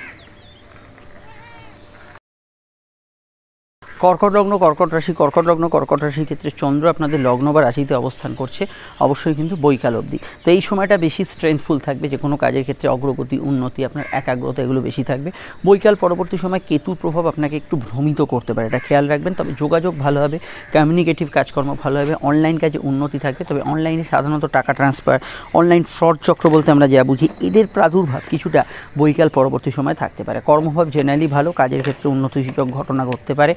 Speaker 1: কর্কট লগ্ন, কর্কট রাশি। কর্কট রাশির ক্ষেত্রে চন্দ্র আপনাদের লগ্ন বা রাশিতে অবস্থান করছে অবশ্যই কিন্তু বৈকাল অবধি। তো এই সময়টা বেশি স্ট্রেংথফুল থাকবে। যে কোনো কাজের ক্ষেত্রে অগ্রগতি, উন্নতি, আপনার একাগ্রতা এগুলো বেশি থাকবে। বৈকাল পরবর্তী সময় কেতুর প্রভাব আপনাকে একটু ভ্রমিত করতে পারে, এটা খেয়াল রাখবেন। তবে যোগাযোগ ভালো হবে, কমিউনিকেটিভ কাজকর্ম ভালো হবে, অনলাইন কাজে উন্নতি থাকবে। তবে অনলাইনে সাধারণত টাকা ট্রান্সফার, অনলাইন ফ্রড চক্র বলতে আমরা যা বুঝি, এদের প্রাদুর্ভাব কিছুটা বৈকাল পরবর্তী সময় থাকতে পারে। কর্মভাব জেনারেলি ভালো, কাজের ক্ষেত্রে উন্নতিসূচক ঘটনা ঘটতে পারে।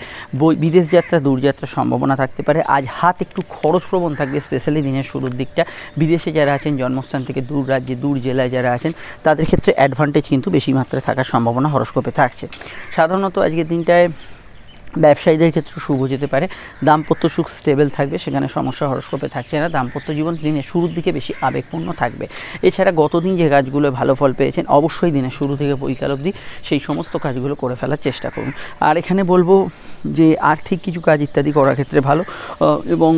Speaker 1: বিদেশ যাত্রা, দূরযাত্রার সম্ভাবনা থাকতে পারে। আজ হাত একটু খরচপ্রবণ থাকবে, স্পেশালি দিনের শুরুর দিকটা। বিদেশে যারা আছেন, জন্মস্থান থেকে দূর রাজ্যে, দূর জেলায় যারা আছেন, তাদের ক্ষেত্রে অ্যাডভান্টেজ কিন্তু বেশি মাত্রায় থাকার সম্ভাবনা হরস্কোপে থাকছে। সাধারণত আজকের দিনটায় ব্যবসায়ীদের ক্ষেত্রে শুভ যেতে পারে। দাম্পত্য সুখ স্টেবল থাকবে, সেখানে সমস্যা হরস্কোপে থাকছে না। দাম্পত্য জীবন দিনের শুরুর দিকে বেশি আবেগপূর্ণ থাকবে। এছাড়া গতদিন যে কাজগুলো ভালো ফল পেয়েছেন, অবশ্যই দিনের শুরু থেকে বৈকাল অবধি সেই সমস্ত কাজগুলো করে ফেলার চেষ্টা করুন। আর এখানে বলবো যে আর্থিক কিছু কাজ ইত্যাদি করার ক্ষেত্রে ভালো, এবং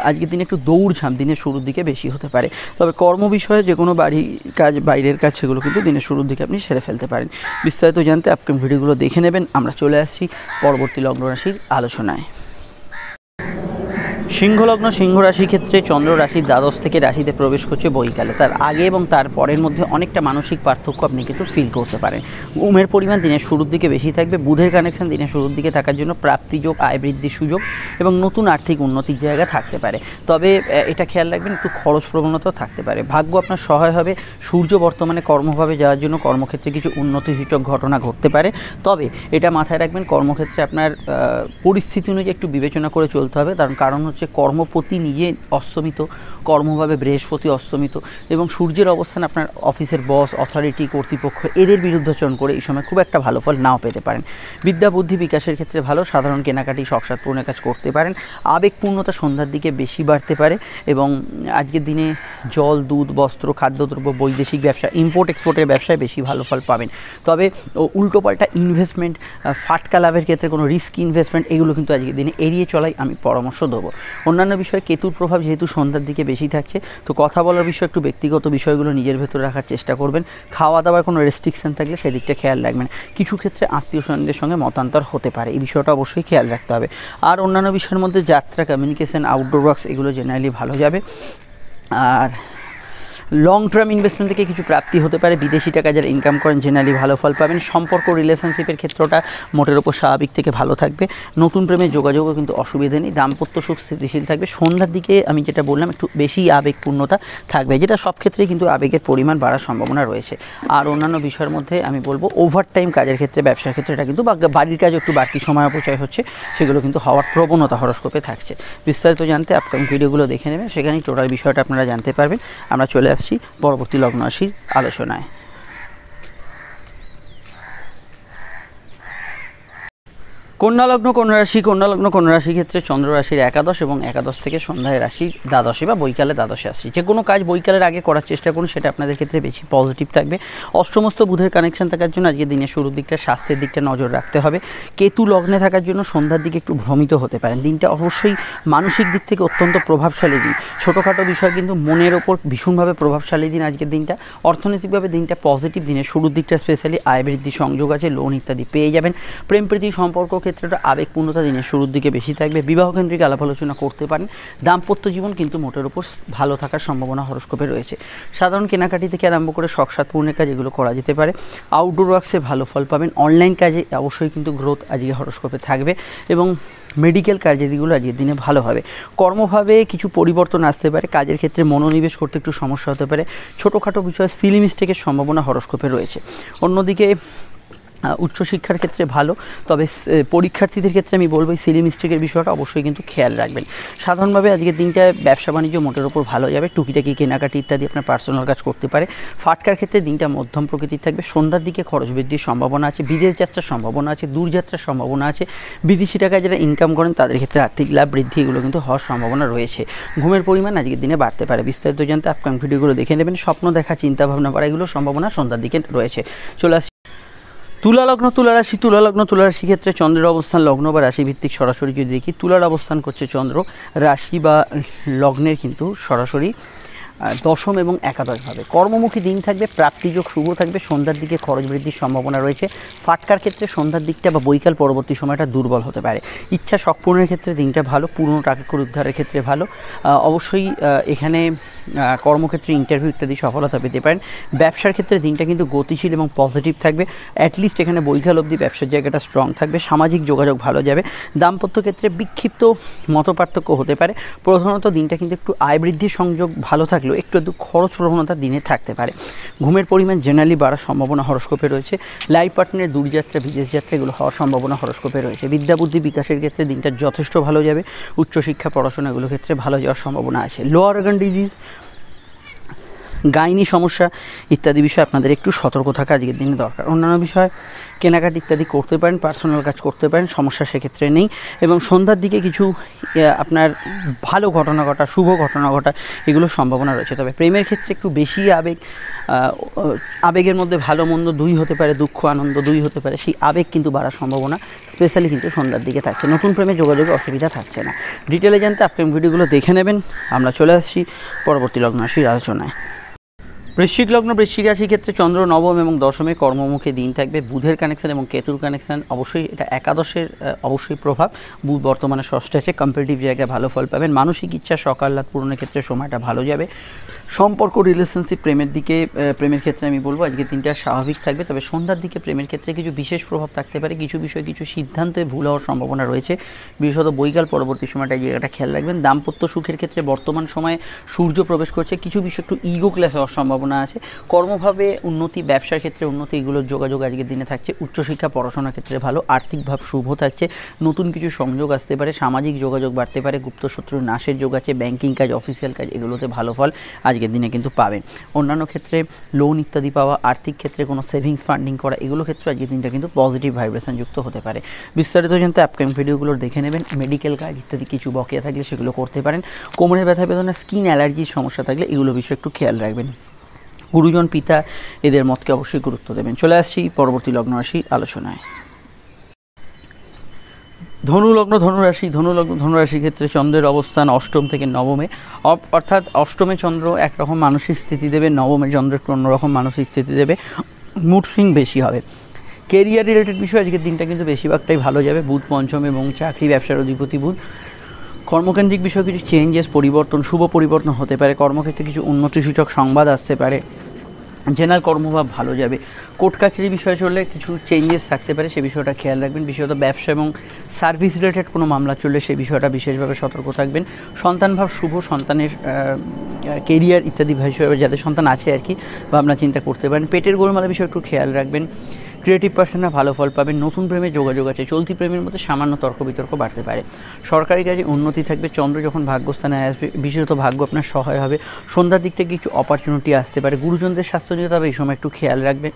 Speaker 1: আজকের দিনে একটু দৌড়ঝাঁপ দিনের শুরুর দিকে বেশি হতে পারে। তবে কর্ম বিষয়ে যে কোনো বাড়ির কাজ, বাইরের কাজ, সেগুলো কিন্তু দিনের শুরুর দিকে আপনি সেরে ফেলতে পারেন। বিস্তারিত জানতে আপকামিং ভিডিওগুলো দেখে নেবেন। আমরা চলে আসছি পরবর্তী লগ্ন রাশির আলোচনায়। সিংহলগ্ন, সিংহ রাশির ক্ষেত্রে চন্দ্র রাশির দ্বাদশ থেকে রাশিতে প্রবেশ করছে বৈকালে। তার আগে এবং তার পরের মধ্যে অনেকটা মানসিক পার্থক্য আপনি কিন্তু ফিল করতে পারেন। ঘুমের পরিমাণ দিনের শুরুর দিকে বেশি থাকবে। বুধের কানেকশন দিনের শুরুর দিকে থাকার জন্য প্রাপ্তিযোগ, আয় বৃদ্ধির সুযোগ এবং নতুন আর্থিক উন্নতির জায়গা থাকতে পারে। তবে এটা খেয়াল রাখবেন, একটু খরচ প্রবণতাও থাকতে পারে। ভাগ্য আপনার সহায় হবে। সূর্য বর্তমানে কর্মভাবে যাওয়ার জন্য কর্মক্ষেত্রে কিছু উন্নতিসূচক ঘটনা ঘটতে পারে। তবে এটা মাথায় রাখবেন, কর্মক্ষেত্রে আপনার পরিস্থিতি অনুযায়ী একটু বিবেচনা করে চলতে হবে। কারণ হচ্ছে কর্মপতি নিজে অস্তমিত, কর্মভাবে বৃহস্পতি অস্তমিত, এবং সূর্যের অবস্থান আপনার অফিসের বস, অথরিটি, কর্তৃপক্ষ এদের বিরুদ্ধাচরণ করে এই সময় খুব একটা ভালো ফল নাও পেতে পারেন। বিদ্যা বুদ্ধি বিকাশের ক্ষেত্রে ভালো। সাধারণ কেনাকাটি, শখসাদ পূরণের কাজ করতে পারেন। আবেগপূর্ণতা সন্ধ্যার দিকে বেশি বাড়তে পারে, এবং আজকের দিনে জল, দুধ, বস্ত্র, খাদ্যদ্রব্য, বৈদেশিক ব্যবসা, ইম্পোর্ট এক্সপোর্টের ব্যবসায় বেশি ভালো ফল পাবেন। তবে উল্টোপাল্টা ইনভেস্টমেন্ট, ফাটকা লাভের ক্ষেত্রে কোনো রিস্ক ইনভেস্টমেন্ট এগুলো কিন্তু আজকের দিনে এড়িয়ে চলাই আমি পরামর্শ দেবো। অন্যান্য বিষয়ে কেতুর প্রভাব যেহেতু সন্ধ্যার দিকে বেশি থাকছে, তো কথা বলার বিষয়ে একটু ব্যক্তিগত বিষয়গুলো নিজের ভেতরে রাখার চেষ্টা করবেন। খাওয়া দাওয়ার কোনো রেস্ট্রিকশন থাকলে সেদিকটা খেয়াল রাখবেন। কিছু ক্ষেত্রে আত্মীয় স্বজনদের সঙ্গে মতান্তর হতে পারে, এই বিষয়টা অবশ্যই খেয়াল রাখতে হবে। আর অন্যান্য বিষয়ের মধ্যে যাত্রা, কমিউনিকেশন, আউটডোর ওয়ার্কস এগুলো জেনারেলি ভালো যাবে। আর লং টার্ম ইনভেস্টমেন্ট থেকে কিছু প্রাপ্তি হতে পারে, বিদেশি টাকা যারা ইনকাম করেন জেনারেলি ভালো ফল পাবেন। সম্পর্ক, রিলেশনশিপের ক্ষেত্রটা মোটের ওপর স্বাভাবিক থেকে ভালো থাকবে। নতুন প্রেমের যোগাযোগও কিন্তু অসুবিধা নেই। দাম্পত্য সুখ স্থিতিশীল থাকবে। সন্ধ্যার দিকে আমি যেটা বললাম একটু বেশি আবেগপূর্ণতা থাকবে, যেটা সব ক্ষেত্রেই কিন্তু আবেগের পরিমাণ বাড়ার সম্ভাবনা রয়েছে। আর অন্যান্য বিষয়ের মধ্যে আমি বলবো ওভার টাইম কাজের ক্ষেত্রে, ব্যবসার ক্ষেত্রে এটা কিন্তু বাড়ির কাজ একটু বাড়তি সময় অপচয় হচ্ছে, সেগুলো কিন্তু হওয়ার প্রবণতা হরস্কোপে থাকছে। বিস্তারিত জানতে আপকামিং ভিডিওগুলো দেখে নেবেন, সেখানেই টোটাল বিষয়টা আপনারা জানতে পারবেন। আমরা চলে আসছি পরবর্তী লগ্ন রাশির আলোচনায়। কন্যা লগ্ন, কন্যা রাশির ক্ষেত্রে চন্দ্র রাশির একাদশ এবং একাদশ থেকে সন্ধ্যায় রাশি দ্বাদশে বা বৈকালে দ্বাদশে আসছে। যে কোনো কাজ বৈকালের আগে করার চেষ্টা করুন, সেটা আপনাদের ক্ষেত্রে বেশি পজিটিভ থাকবে। অষ্টমস্ত বুধের কানেকশন থাকার জন্য আজকে দিনের শুরুর দিকটা স্বাস্থ্যের দিকটা নজর রাখতে হবে। কেতু লগ্নে থাকার জন্য সন্ধ্যার দিকে একটু ভ্রমিত হতে পারেন। দিনটা অবশ্যই মানসিক দিক থেকে অত্যন্ত প্রভাবশালী দিন। ছোটোখাটো বিষয় কিন্তু মনের ওপর ভীষণভাবে প্রভাবশালী দিন আজকের দিনটা। অর্থনৈতিকভাবে দিনটা পজিটিভ, দিনের শুরুর দিকটা স্পেশালি আয় বৃদ্ধি সংযোগ আছে, লোন ইত্যাদি পেয়ে যাবেন। প্রেম প্রীতি সম্পর্ক ক্ষেত্রটা আবেগপূর্ণতা দিনের শুরুর দিকে বেশি থাকবে। বিবাহকেন্দ্রিক আলাপ আলোচনা করতে পারেন। দাম্পত্য জীবন কিন্তু মোটের ওপর ভালো থাকার সম্ভাবনা হরস্কোপে রয়েছে। সাধারণ কেনাকাটি থেকে আরম্ভ করে শখ সাধ পূর্ণের কাজ এগুলো করা যেতে পারে। আউটডোর ওয়ার্কসে ভালো ফল পাবেন। অনলাইন কাজে অবশ্যই কিন্তু গ্রোথ আজকে হরস্কোপে থাকবে এবং মেডিকেল কার্যাদিগুলো আজকের দিনে ভালো হবে। কর্মভাবে কিছু পরিবর্তন আসতে পারে, কাজের ক্ষেত্রে মনোনিবেশ করতে একটু সমস্যা হতে পারে। ছোটোখাটো বিষয়ে সিলি মিস্টেকের সম্ভাবনা হরস্কোপে রয়েছে। অন্যদিকে উচ্চশিক্ষার ক্ষেত্রে ভালো, তবে পরীক্ষার্থীদের ক্ষেত্রে আমি বলবো এই সিলি মিস্টেকের বিষয়টা অবশ্যই কিন্তু খেয়াল রাখবেন। সাধারণভাবে আজকের দিনটা ব্যবসা বাণিজ্য মোটের ওপর ভালো যাবে। টুকিটাকি কেনাকাটি ইত্যাদি আপনার পার্সোনাল কাজ করতে পারে। ফাটকার ক্ষেত্রে দিনটা মধ্যম প্রকৃতির থাকবে। সন্ধ্যার দিকে খরচ বৃদ্ধির সম্ভাবনা আছে, বিদেশ যাত্রার সম্ভাবনা আছে, দূরযাত্রার সম্ভাবনা আছে। বিদেশি টাকায় যারা ইনকাম করেন তাদের ক্ষেত্রে আর্থিক লাভ বৃদ্ধি এগুলো কিন্তু হওয়ার সম্ভাবনা রয়েছে। ঘুমের পরিমাণ আজকের দিনে বাড়তে পারে। বিস্তারিত জানতে আপকামিং ভিডিওগুলো দেখে নেবেন। স্বপ্ন দেখা, চিন্তাভাবনা করা এগুলোর সম্ভাবনা সন্ধ্যার দিকে রয়েছে। চলে আসি তুলা রাশি ক্ষেত্রে চন্দ্রের অবস্থান লগ্ন বা রাশি ভিত্তিক সরাসরি যদি দেখি, তুলার অবস্থান করছে চন্দ্র রাশি বা লগ্নের কিন্তু সরাসরি দশম এবং একাদশভাবে। কর্মমুখী দিন থাকবে, প্রাপ্তিযোগ শুভ থাকবে। সন্ধ্যার দিকে খরচ বৃদ্ধির সম্ভাবনা রয়েছে। ফাটকার ক্ষেত্রে সন্ধ্যার দিকটা বা বৈকাল পরবর্তী সময়টা দুর্বল হতে পারে। ইচ্ছা শখ পূরণের ক্ষেত্রে দিনটা ভালো, পুরনো টাকা উদ্ধারের ক্ষেত্রে ভালো। অবশ্যই এখানে কর্মক্ষেত্রে ইন্টারভিউ ইত্যাদি সফলতা পেতে পারেন। ব্যবসার ক্ষেত্রে দিনটা কিন্তু গতিশীল এবং পজিটিভ থাকবে। অ্যাটলিস্ট এখানে বৈকাল অবধি ব্যবসার জায়গাটা স্ট্রং থাকবে। সামাজিক যোগাযোগ ভালো যাবে। দাম্পত্য ক্ষেত্রে বিক্ষিপ্ত মতপার্থক্য হতে পারে। প্রধানত দিনটা কিন্তু একটু আয় বৃদ্ধির সংযোগ ভালো থাকলেও একটু খরচ প্রবণতা দিনে থাকতে পারে। ঘুমের পরিমাণ জেনারেলি বাড়ার সম্ভাবনা হরস্কোপে রয়েছে। লাইফ পার্টনারের দূরযাত্রা, বিদেশ যাত্রা এগুলো হওয়ার সম্ভাবনা হরস্কোপে রয়েছে। বিদ্যা বুদ্ধি বিকাশের ক্ষেত্রে দিনটা যথেষ্ট ভালো যাবে। উচ্চশিক্ষা, পড়াশোনা এগুলো ক্ষেত্রে ভালো যাওয়ার সম্ভাবনা আছে। লোয়ার অর্গান ডিজিজ, গাইনি সমস্যা ইত্যাদি বিষয়ে আপনাদের একটু সতর্ক থাকা আজকের দিনে দরকার। অন্যান্য বিষয় কেনাকাটি ইত্যাদি করতে পারেন, পার্সোনাল কাজ করতে পারেন, সমস্যা সেক্ষেত্রে নেই। এবং সন্ধ্যার দিকে কিছু আপনার ভালো ঘটনা ঘটা, শুভ ঘটনা ঘটা এগুলোর সম্ভাবনা রয়েছে। তবে প্রেমের ক্ষেত্রে একটু বেশি আবেগের মধ্যে ভালো মন্দ দুই হতে পারে, দুঃখ আনন্দ দুই হতে পারে। সেই আবেগ কিন্তু বাড়ার সম্ভাবনা স্পেশালি কিন্তু সন্ধ্যার দিকে থাকছে। নতুন প্রেমে যোগাযোগে অসুবিধা থাকছে না। ডিটেলে জানতে আপকামিং ভিডিওগুলো দেখে নেবেন। আমরা চলে আসছি পরবর্তী লগ্ন রাশির আলোচনায়। বৃশ্চিক লগ্ন, বৃশ্চিক রাশির ক্ষেত্রে চন্দ্র নবম এবং দশমে কর্মমুখী দিন থাকবে। বুধের কানেকশন এবং কেতুর কানেকশন অবশ্যই এটা একাদশের অবশ্যই প্রভাব। বুধ বর্তমানে ষষ্ঠে আছে, কম্পিটিটিভ জায়গায় ভালো ফল পাবেন। মানসিক ইচ্ছা শখ আহ্লাদ পূরণের ক্ষেত্রে সময়টা ভালো যাবে। সম্পর্ক, রিলেশনশিপ, প্রেমের ক্ষেত্রে আমি বলবো আজকে দিনটা স্বাভাবিক থাকবে। তবে সন্ধ্যার দিকে প্রেমের ক্ষেত্রে কিছু বিশেষ প্রভাব থাকতে পারে। কিছু বিষয় কিছু সিদ্ধান্তে ভুল হওয়ার সম্ভাবনা রয়েছে। বিশেষত বৈকাল পরবর্তী সময়টা এই জায়গাটা খেয়াল রাখবেন। দাম্পত্য সুখের ক্ষেত্রে বর্তমান সময়ে সূর্য প্রবেশ করছে, কিছু বিষয় একটু ইগো ক্লাস হওয়ার সম্ভাবনা আছে। কর্মভাবে উন্নতি, ব্যবসার ক্ষেত্রে উন্নতি এগুলোর যোগাযোগ আজকের দিনে থাকছে। উচ্চশিক্ষা, পড়াশোনার ক্ষেত্রে ভালো। আর্থিক ভাব শুভ থাকছে। নতুন কিছু সংযোগ আসতে পারে। সামাজিক যোগাযোগ বাড়তে পারে। গুপ্ত শত্রুর নাশের যোগ আছে। ব্যাংকিং কাজ, অফিসিয়াল কাজ এগুলোতে ভালো ফল আজকের দিনে কিন্তু পাবেন। অন্যান্য ক্ষেত্রে লোন ইত্যাদি পাওয়া, আর্থিক ক্ষেত্রে কোনো সেভিংস ফান্ডিং করা এগুলো ক্ষেত্রে আজকের দিনটা কিন্তু পজিটিভ ভাইব্রেশন যুক্ত হতে পারে। বিস্তারিত জানতে আপকামিং ভিডিওগুলো দেখে নেবেন। মেডিকেল কাজ ইত্যাদি কিছু বকেয়া থাকলে সেগুলো করতে পারেন। কোমরে ব্যথা বেদনা, স্কিন অ্যালার্জির সমস্যা থাকলে এগুলো বিষয়ে একটু খেয়াল রাখবেন। গুরুজন, পিতা এদের মতকে অবশ্যই গুরুত্ব দেবেন। চলে আসছি পরবর্তী লগ্ন রাশির আলোচনায়। ধনুরাশি ক্ষেত্রে চন্দ্রের অবস্থান অষ্টম থেকে নবমে, অর্থাৎ অষ্টমে চন্দ্র একরকম মানসিক স্থিতি দেবে, নবমে চন্দ্র একটু অন্যরকম মানসিক স্থিতি দেবে, মুড সুইং বেশি হবে। কেরিয়ার রিলেটেড বিষয় আজকের দিনটা কিন্তু বেশিরভাগটাই ভালো যাবে। বুধ পঞ্চম এবং চাকরি ব্যবসার অধিপতি বুধ। কর্মকেন্দ্রিক বিষয় কিছু চেঞ্জেস, পরিবর্তন, শুভ পরিবর্তন হতে পারে। কর্মক্ষেত্রে কিছু উন্নতিসূচক সংবাদ আসতে পারে। জেনারেল কর্মভাব ভালো যাবে। কোর্ট কাছারি বিষয়ে চললে কিছু চেঞ্জেস থাকতে পারে, সে বিষয়টা খেয়াল রাখবেন। বিশেষত ব্যবসা এবং সার্ভিস রিলেটেড কোনো মামলা চললে সেই বিষয়টা বিশেষভাবে সতর্ক থাকবেন। সন্তানভাব শুভ, সন্তানের কেরিয়ার ইত্যাদি বিষয়ে যাদের সন্তান আছে আর কি ভাবনা চিন্তা করতে পারেন। পেটের গোলমালের বিষয়ে একটু খেয়াল রাখবেন। ক্রিয়েটিভ পার্সনরা ভালো ফল পাবেন। নতুন প্রেমে যোগাযোগ আছে। চলতি প্রেমের মধ্যে সামান্য তর্ক বিতর্ক বাড়তে পারে। সরকারি কাজে উন্নতি থাকবে। চন্দ্র যখন ভাগ্যস্থানে আসবে বিশেষত ভাগ্য আপনার সহায় হবে। সন্ধ্যার দিক থেকে কিছু অপরচুনিটি আসতে পারে। গুরুজনদের স্বাস্থ্য নিয়ে তবে এই সময় একটু খেয়াল রাখবেন।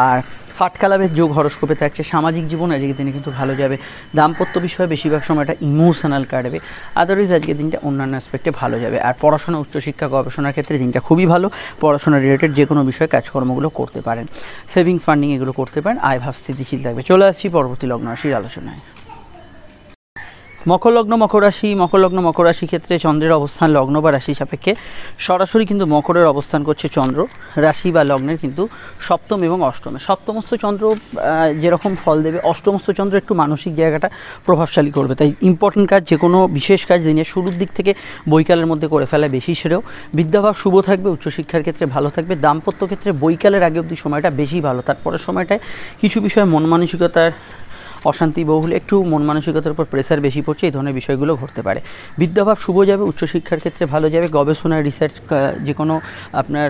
Speaker 1: আর ফাটকালাভের যোগ হরস্কোপে থাকছে। সামাজিক জীবন আজকের দিনে কিন্তু ভালো যাবে। দাম্পত্য বিষয়ে বেশিরভাগ সময়টা ইমোশনাল কাটবে। আদারওয়াইজ আজকের দিনটা অন্যান্য অ্যাসপেক্টে ভালো যাবে। আর পড়াশোনা, উচ্চশিক্ষা, গবেষণার ক্ষেত্রে দিনটা খুবই ভালো। পড়াশোনা রিলেটেড যে কোনো বিষয়ে কাজকর্মগুলো করতে পারেন। সেভিং, ফান্ডিং এগুলো করতে পারেন। আয়ভাব স্থিতিশীল থাকবে। চলে আসছি পরবর্তী লগ্ন রাশির আলোচনায়। মকর লগ্ন মকর রাশি ক্ষেত্রে চন্দ্রের অবস্থান লগ্ন বা রাশি সাপেক্ষে সরাসরি কিন্তু মকরের অবস্থান করছে চন্দ্র রাশি বা লগ্নের কিন্তু সপ্তম এবং অষ্টমে। সপ্তমস্থ চন্দ্র যেরকম ফল দেবে, অষ্টমস্থ চন্দ্র একটু মানসিক জায়গাটা প্রভাবশালী করবে। তাই ইম্পর্টেন্ট কাজ, যে কোনো বিশেষ কাজ দিনের শুরুর দিক থেকে বৈকালের মধ্যে করে ফেলা বেশি সেরেও। বিদ্যাভাব শুভ থাকবে। উচ্চশিক্ষার ক্ষেত্রে ভালো থাকবে। দাম্পত্য ক্ষেত্রে বৈকালের আগে অবধি সময়টা বেশি ভালো। তারপরের সময়টায় কিছু বিষয়ে মন মানসিকতার অশান্তি বহুল, একটু মন মানসিকতার উপর প্রেসার বেশি পড়ছে, এই ধরনের বিষয়গুলো ঘটতে পারে। বিদ্যাভাব শুভ যাবে। উচ্চশিক্ষার ক্ষেত্রে ভালো যাবে। গবেষণা, রিসার্চ, যে কোনো আপনার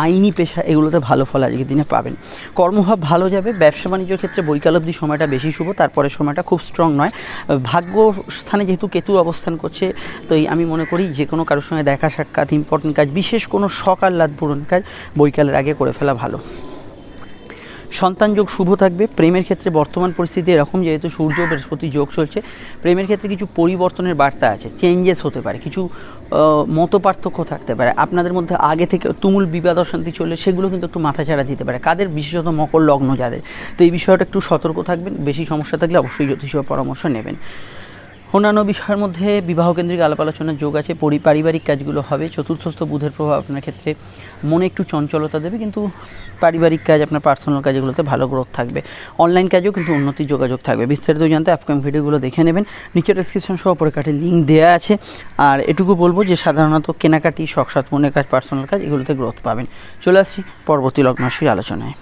Speaker 1: আইনি পেশা এগুলোতে ভালো ফল আজকের দিনে পাবেন। কর্মভাব ভালো যাবে। ব্যবসা বাণিজ্যের ক্ষেত্রে বৈকাল অবধি সময়টা বেশি শুভ, তারপরের সময়টা খুব স্ট্রং নয়। ভাগ্য স্থানে যেহেতু কেতু অবস্থান করছে, তো আমি মনে করি যে কোনো কারোর সঙ্গে দেখা সাক্ষাৎ, ইম্পর্টেন্ট কাজ, বিশেষ কোনো শখ আহ্লাদ পূরণ কাজ বৈকালের আগে করে ফেলা ভালো। সন্তান যোগ শুভ থাকবে। প্রেমের ক্ষেত্রে বর্তমান পরিস্থিতি এরকম, যেহেতু সূর্য বৃহস্পতি যোগ চলছে, প্রেমের ক্ষেত্রে কিছু পরিবর্তনের বার্তা আছে। চেঞ্জেস হতে পারে, কিছু মত পার্থক্য থাকতে পারে আপনাদের মধ্যে। আগে থেকে তুমুল বিবাদ অশান্তি চললে সেগুলো কিন্তু একটু মাথাচাড়া দিতে পারে। কাদের? বিশেষত মকর লগ্ন যাদের। তো এই বিষয়টা একটু সতর্ক থাকবেন। বেশি সমস্যা থাকলে অবশ্যই জ্যোতিষ পরামর্শ নেবেন। অন্যান্য বিষয়ের মধ্যে বিবাহকেন্দ্রিক আলাপ আলোচনার যোগ আছে। পারিবারিক কাজগুলো হবে। চতুর্থস্থ বুধের প্রভাব আপনার ক্ষেত্রে মনে একটু চঞ্চলতা দেবে, কিন্তু পারিবারিক কাজ, আপনার পার্সোনাল কাজগুলোতে ভালো গ্রোথ থাকবে। অনলাইন কাজেও কিন্তু উন্নতির যোগাযোগ থাকবে। বিস্তারিত জানতে আপকামিং ভিডিওগুলো দেখে নেবেন। নিচে ডেসক্রিপশন সহ পরে কাটে লিঙ্ক দেওয়া আছে। আর এটুকু বলবো যে সাধারণত কেনাকাটি, শখসাৎ মনের কাজ, পার্সোনাল কাজ এগুলোতে গ্রোথ পাবেন। চলে আসছি পরবর্তী লগ্ন রাশির আলোচনায়।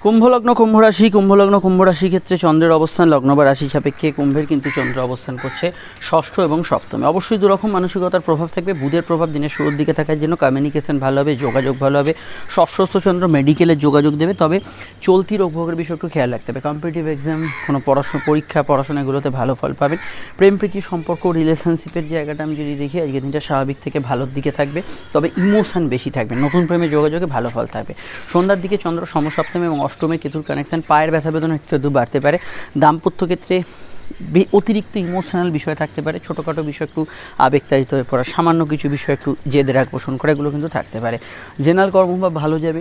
Speaker 1: কুম্ভলগ্ন কুম্ভরাশি ক্ষেত্রে চন্দ্রের অবস্থান লগ্ন বা রাশি সাপেক্ষে কুম্ভের কিন্তু চন্দ্র অবস্থান করছে ষষ্ঠ এবং সপ্তমে। অবশ্যই দুরকম মানসিকতার প্রভাব থাকবে। বুধের প্রভাব দিনের শুরুর দিকে থাকার জন্য কমিউনিকেশন ভালো হবে, যোগাযোগ ভালো হবে। ষষ্ঠস্থ চন্দ্র মেডিকেলের যোগাযোগ দেবে, তবে চলতি রোগভোগের বিষয় একটু খেয়াল রাখতে হবে। কম্পিটিটিভ এক্সাম, কোনো পরীক্ষা এগুলোতে ভালো ফল পাবেন। প্রেম প্রীতি সম্পর্ক, রিলেশনশিপের জায়গাটা আমি যদি দেখি আজকের দিনটা স্বাভাবিক থেকে ভালোর দিকে থাকবে, তবে ইমোশন বেশি থাকবে। নতুন প্রেমে যোগাযোগে ভালো ফল থাকবে। সন্ধ্যার দিকে চন্দ্র সমসপ্তমে এবং অষ্টমে কেতুর কানেকশন, পায়ের ব্যথা বেদনা একটু বাড়তে পারে। দাম্পত্য ক্ষেত্রে অতিরিক্ত ইমোশনাল বিষয় থাকতে পারে। ছোটোখাটো বিষয় একটু আবেগতাড়িত হয়ে পড়া, সামান্য কিছু বিষয় একটু জেদের রাগ পোষণ করা, এগুলো কিন্তু থাকতে পারে। জেনারেল কর্মভাব ভালো যাবে।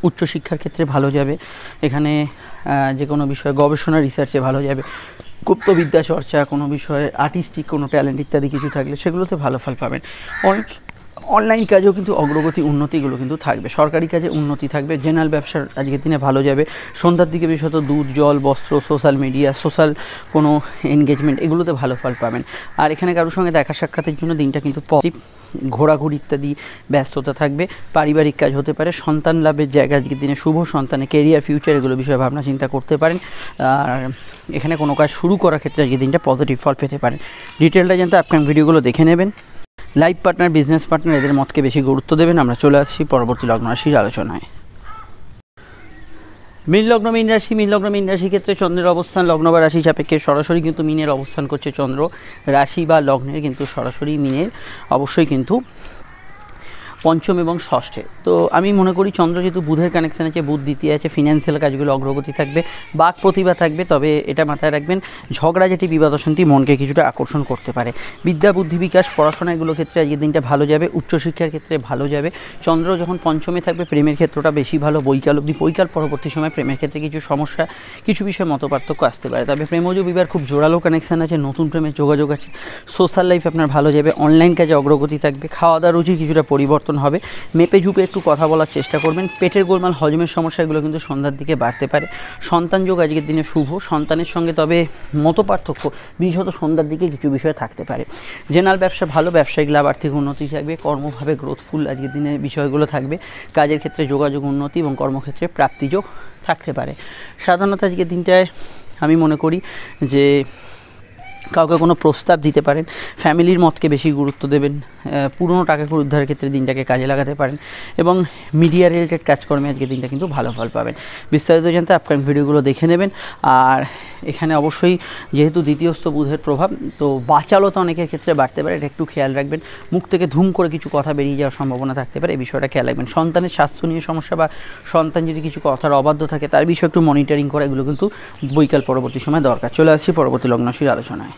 Speaker 1: উচ্চশিক্ষার ক্ষেত্রে ভালো যাবে। এখানে যে কোনো বিষয়ে গবেষণা, রিসার্চে ভালো যাবে। গুপ্তবিদ্যা চর্চা, কোনো বিষয়ে আর্টিস্টিক কোনো ট্যালেন্ট ইত্যাদি কিছু থাকলে সেগুলোতে ভালো ফল পাবেন। অনলাইন কাজেও কিন্তু অগ্রগতি, উন্নতিগুলো কিন্তু থাকবে। সরকারি কাজে উন্নতি থাকবে। জেনারেল ব্যবসার আজকের দিনে ভালো যাবে। সন্ধ্যার দিকে বিশেষত দুধ, জল, বস্ত্র, সোশ্যাল মিডিয়া, সোশ্যাল কোনো এনগেজমেন্ট এগুলোতে ভালো ফল পাবেন। আর এখানে কারোর সঙ্গে দেখা সাক্ষাতের জন্য দিনটা কিন্তু পজিটিভ। ঘোরাঘুরি ইত্যাদি ব্যস্ততা থাকবে। পারিবারিক কাজ হতে পারে। সন্তান লাভের জায়গা আজকের দিনে শুভ। সন্তানের কেরিয়ার, ফিউচার এগুলো বিষয়ে ভাবনা চিন্তা করতে পারেন। আর এখানে কোনো কাজ শুরু করার ক্ষেত্রে আজকের দিনটা পজিটিভ ফল পেতে পারেন। ডিটেলটা জানতে আপকামিং ভিডিওগুলো দেখে নেবেন। লাইফ পার্টনার, বিজনেস পার্টনার এদের মতকে বেশি গুরুত্ব দেবেন। আমরা চলে আসছি পরবর্তী লগ্ন রাশির আলোচনায়। মীন রাশি ক্ষেত্রে চন্দ্রের অবস্থান লগ্ন বা রাশি সাপেক্ষে সরাসরি কিন্তু মীনের অবস্থান করছে চন্দ্র রাশি বা লগ্নের কিন্তু সরাসরি মীনের অবশ্যই কিন্তু পঞ্চম এবং ষষ্ঠে। তো আমি মনে করি চন্দ্র যেহেতু বুধের কানেকশান আছে, বুধ দ্বিতীয় আছে, ফিনান্সিয়াল কাজগুলো অগ্রগতি থাকবে, বাক প্রতিভা থাকবে। তবে এটা মাথায় রাখবেন, ঝগড়া যেটি বিবাদ অশান্তি মনকে কিছুটা আকর্ষণ করতে পারে। বিদ্যা বুদ্ধি বিকাশ পড়াশোনা এগুলো ক্ষেত্রে আজকের দিনটা ভালো যাবে, উচ্চশিক্ষার ক্ষেত্রে ভালো যাবে। চন্দ্র যখন পঞ্চমে থাকবে প্রেমের ক্ষেত্রটা বেশি ভালো, বৈকাল অবধি, বৈকাল পরবর্তী সময় প্রেমের ক্ষেত্রে কিছু সমস্যা, কিছু বিষয়ে মতপার্থক্য আসতে পারে। তবে প্রেমজ বিবাহ খুব জোরালো কানেকশান আছে, নতুন প্রেমের যোগাযোগ আছে, সোশ্যাল লাইফ আপনার ভালো যাবে, অনলাইন কাজে অগ্রগতি থাকবে, খাওয়া দাওয়া রুচির কিছুটা পরিবর্তন হবে, মেপে ঝুপে একটু কথা বলার চেষ্টা করবেন। পেটের গোলমাল হজমের সমস্যা এগুলো কিন্তু সন্ধ্যার দিকে বাড়তে পারে। সন্তান যোগ আজকের দিনে শুভ, সন্তানের সঙ্গে তবে মতপার্থক্য বিশেষত সন্ধ্যার দিকে কিছু বিষয় থাকতে পারে। জেনারেল ব্যবসা ভালো, ব্যবসায়িক লাভ, আর্থিক উন্নতি থাকবে, কর্মভাবে গ্রোথফুল আজকের দিনে বিষয়গুলো থাকবে, কাজের ক্ষেত্রে যোগাযোগ উন্নতি এবং কর্মক্ষেত্রে প্রাপ্তিযোগ থাকতে পারে। সাধারণত আজকের দিনটায় আমি মনে করি যে কাউকে কোনো প্রস্তাব দিতে পারেন, ফ্যামিলির মতকে বেশি গুরুত্ব দেবেন, পুরনো টাকাকে উদ্ধারের ক্ষেত্রে দিনটাকে কাজে লাগাতে পারেন এবং মিডিয়া রিলেটেড কাজকর্মে আজকে দিনটা কিন্তু ভালো ফল পাবেন। বিস্তারিত জানতে আপকামিং ভিডিওগুলো দেখে নেবেন। আর এখানে অবশ্যই যেহেতু দ্বিতীয়স্থ বুধের প্রভাব, তো বাচালতা অনেকের ক্ষেত্রে বাড়তে পারে, এটা একটু খেয়াল রাখবেন। মুখ থেকে ধুম করে কিছু কথা বেরিয়ে যাওয়ার সম্ভাবনা থাকতে পারে, এই বিষয়টা খেয়াল রাখবেন। সন্তানের স্বাস্থ্য নিয়ে সমস্যা বা সন্তান যদি কিছু কথার অবাধ্য থাকে তার বিষয়ে একটু মনিটরিং করা, এগুলো কিন্তু বৈকাল পরবর্তী সময় দরকার। চলে আসছি পরবর্তী লগ্নরাশির আলোচনায়।